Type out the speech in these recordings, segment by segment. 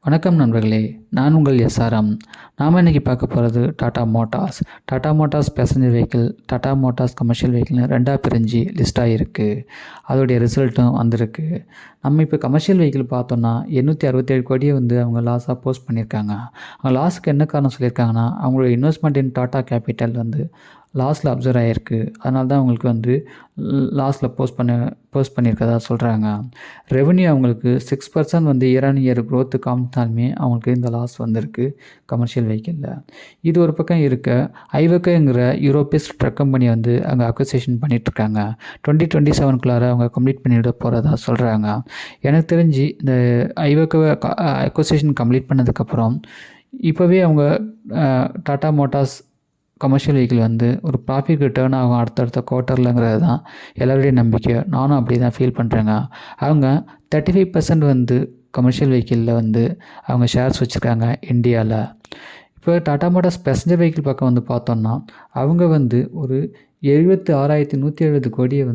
வணக்கம் நண்பர்களே, நான் உங்கள் எஸ்ஆர்எம். நாம் இன்றைக்கி பார்க்க போகிறது Tata Motors. Tata Motors passenger vehicle, Tata Motors commercial வெஹிக்கிள்னு ரெண்டாக பிரிஞ்சு லிஸ்ட் ஆகிருக்கு. அதோடைய ரிசல்ட்டும் வந்திருக்கு. நம்ம இப்போ கமர்ஷியல் வெஹிக்கிள் பார்த்தோன்னா 867 கோடியை அவங்க லாஸாக போஸ்ட் பண்ணியிருக்காங்க. அவங்க லாஸுக்கு என்ன காரணம் சொல்லியிருக்காங்கன்னா, அவங்களோட இன்வெஸ்ட்மெண்ட் இன் டாடா கேபிட்டல் லாஸில் அப்சர்வ் ஆகிருக்கு. அதனால தான் அவங்களுக்கு லாஸில் போஸ்ட் பண்ணியிருக்கதா சொல்கிறாங்க. ரெவன்யூ அவங்களுக்கு 6% இயர் ஆன் இயர் க்ரோத்து காமிச்சாலுமே அவங்களுக்கு இந்த லாஸ் வந்திருக்கு கமர்ஷியல் வெஹிக்கிளில். இது ஒரு பக்கம் இருக்க, ஐவக்கங்கிற யூரோப்பியஸ் ட்ரக் கம்பெனி அங்கே அக்வசிஷன் பண்ணிகிட்ருக்காங்க. 2027 அவங்க கம்ப்ளீட் பண்ணிவிட போகிறதா சொல்கிறாங்க. எனக்கு தெரிஞ்சு இந்த ஐவக்கவை அக்வசிஷன் கம்ப்ளீட் பண்ணதுக்கப்புறம் இப்போவே அவங்க டாடா மோட்டார்ஸ் கமர்ஷியல் வெஹிக்கிள் ஒரு ப்ராஃபிட் ரிட்டர்ன் ஆகும் அடுத்தடுத்த குவார்ட்டர்லங்கிறது தான் எல்லோருடைய நம்பிக்கை. நானும் அப்படி தான் ஃபீல் பண்ணுறேங்க. அவங்க 35% கமர்ஷியல் வெஹிக்கிளில் அவங்க ஷேர்ஸ் வச்சுருக்காங்க இந்தியாவில். இப்போ டாடா மோட்டார்ஸ் பேசஞ்சர் வெஹிக்கிள் பக்கம் பார்த்தோன்னா அவங்க ஒரு 76,170 கோடியை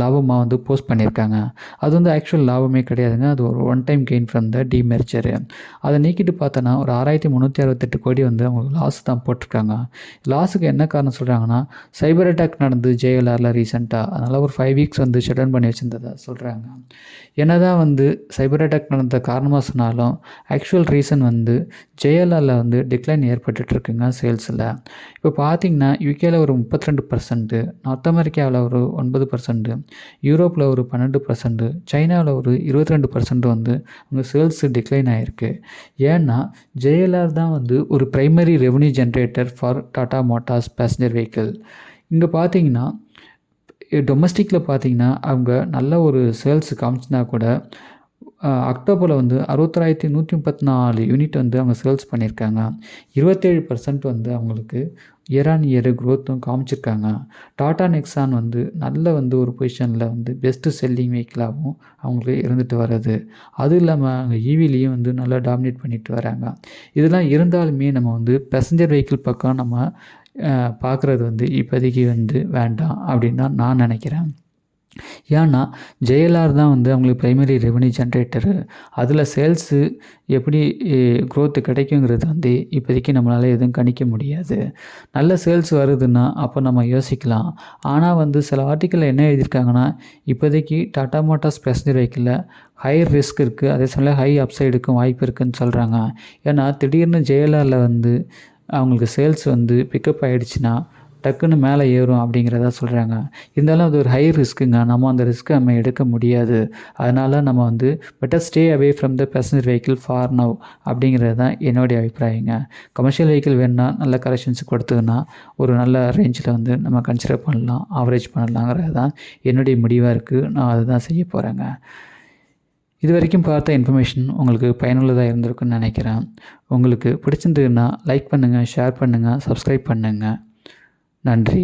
லாபமாக போஸ்ட் பண்ணியிருக்காங்க. அது ஆக்சுவல் லாபமே கிடையாதுங்க. அது ஒரு one time gain from the demerger. அதை நீக்கிட்டு பார்த்தோன்னா ஒரு 6,368 கோடி அவங்களுக்கு லாஸ் தான் போட்டிருக்காங்க. லாஸுக்கு என்ன காரணம் சொல்கிறாங்கன்னா, சைபர் அட்டாக் நடந்து ஜேஎல்ஆரில் ரீசெண்டாக, அதனால் ஒரு 5 வீக்ஸ் ஷட் டவுன் பண்ணி வச்சுருந்ததை சொல்கிறாங்க. என்ன தான் சைபர் அட்டாக் நடந்த காரணமாக சொன்னாலும் ஆக்சுவல் ரீசன் ஜேஎல்ஆரில் டிக்ளைன் ஏற்பட்டுருக்குங்க சேல்ஸில். இப்போ பார்த்திங்கன்னா யூகேயில் ஒரு 32%, நார்த் அமெரிக்காவில் ஒரு 9%, யூரோப்பில் ஒரு 12%, சைனாவில் ஒரு 22% அவங்க சேல்ஸ் டிக்ளைன் ஆகிருக்கு. ஏன்னா ஜேஎல்ஆர் தான் ஒரு primary revenue generator for Tata Motors passenger vehicle. இங்கே பார்த்தீங்கன்னா டொமஸ்டிக்கில் பார்த்தீங்கன்னா அவங்க நல்ல ஒரு சேல்ஸ் காமிச்சினா கூட அக்டோபரில் 61,134 யூனிட் அவங்க சேல்ஸ் பண்ணியிருக்காங்க. 27% அவங்களுக்கு இயர் ஆன் இயர் க்ரோத்தும் காமிச்சிருக்காங்க. டாடா நெக்ஸான் நல்ல ஒரு பொசிஷனில் பெஸ்ட்டு செல்லிங் வெஹிக்கிளாகவும் அவங்களுக்கு இருந்துட்டு வர்றது. அதுவும் இல்லாமல் அங்கே ஈவிலையும் நல்லா டாமினேட் பண்ணிட்டு வராங்க. இதெல்லாம் இருந்தாலுமே நம்ம பேசஞ்சர் வெஹிக்கிள் பக்கம் நம்ம பார்க்குறது இப்போதைக்கு வேண்டாம் அப்படின்னு தான் நான் நினைக்கிறேன். ஏன்னா ஜேஎல்ஆர் தான் அவங்களுக்கு ப்ரைமரி ரெவன்யூ ஜென்ரேட்டரு. அதில் சேல்ஸு எப்படி க்ரோத்து கிடைக்குங்கிறது இப்போதைக்கு நம்மளால் எதுவும் கணிக்க முடியாது. நல்ல சேல்ஸ் வருதுன்னா அப்போ நம்ம யோசிக்கலாம். ஆனால் சில ஆர்டிக்கலில் என்ன எழுதியிருக்காங்கன்னா, இப்போதைக்கு டாடா மோட்டார்ஸ் பேசஞ்சர் வெஹிக்கிளில் ஹை ரிஸ்க் இருக்குது, அதே சமயம் ஹை அப்சைடுக்கும் வாய்ப்பு இருக்குதுன்னு சொல்கிறாங்க. ஏன்னா திடீர்னு ஜேஎல்ஆரில் அவங்களுக்கு சேல்ஸ் பிக்கப் ஆகிடுச்சுன்னா டக்குன்னு மேலே ஏறும் அப்படிங்கிறதா சொல்கிறாங்க. இருந்தாலும் அது ஒரு ஹை ரிஸ்க்குங்க. நம்ம அந்த ரிஸ்க்கை நம்ம எடுக்க முடியாது. அதனால் நம்ம better stay away from the passenger vehicle for now அப்படிங்கிறது தான் என்னுடைய அபிப்பிராயங்க. கமர்ஷியல் வெஹிக்கிள் வேணுன்னா நல்ல கரெக்ஷன்ஸ் கொடுத்ததுன்னா ஒரு நல்ல ரேஞ்சில் நம்ம கன்சிடர் பண்ணலாம், ஆவரேஜ் பண்ணலாங்கிறது தான் என்னுடைய முடிவாக இருக்குது. நான் அதுதான் செய்ய போகிறேங்க. இது வரைக்கும் பார்த்த இன்ஃபர்மேஷன் உங்களுக்கு பயனுள்ளதாக இருந்திருக்குன்னு நினைக்கிறேன். உங்களுக்கு பிடிச்சிருந்ததுன்னா லைக் பண்ணுங்கள், ஷேர் பண்ணுங்கள், சப்ஸ்கிரைப் பண்ணுங்கள். நன்றி.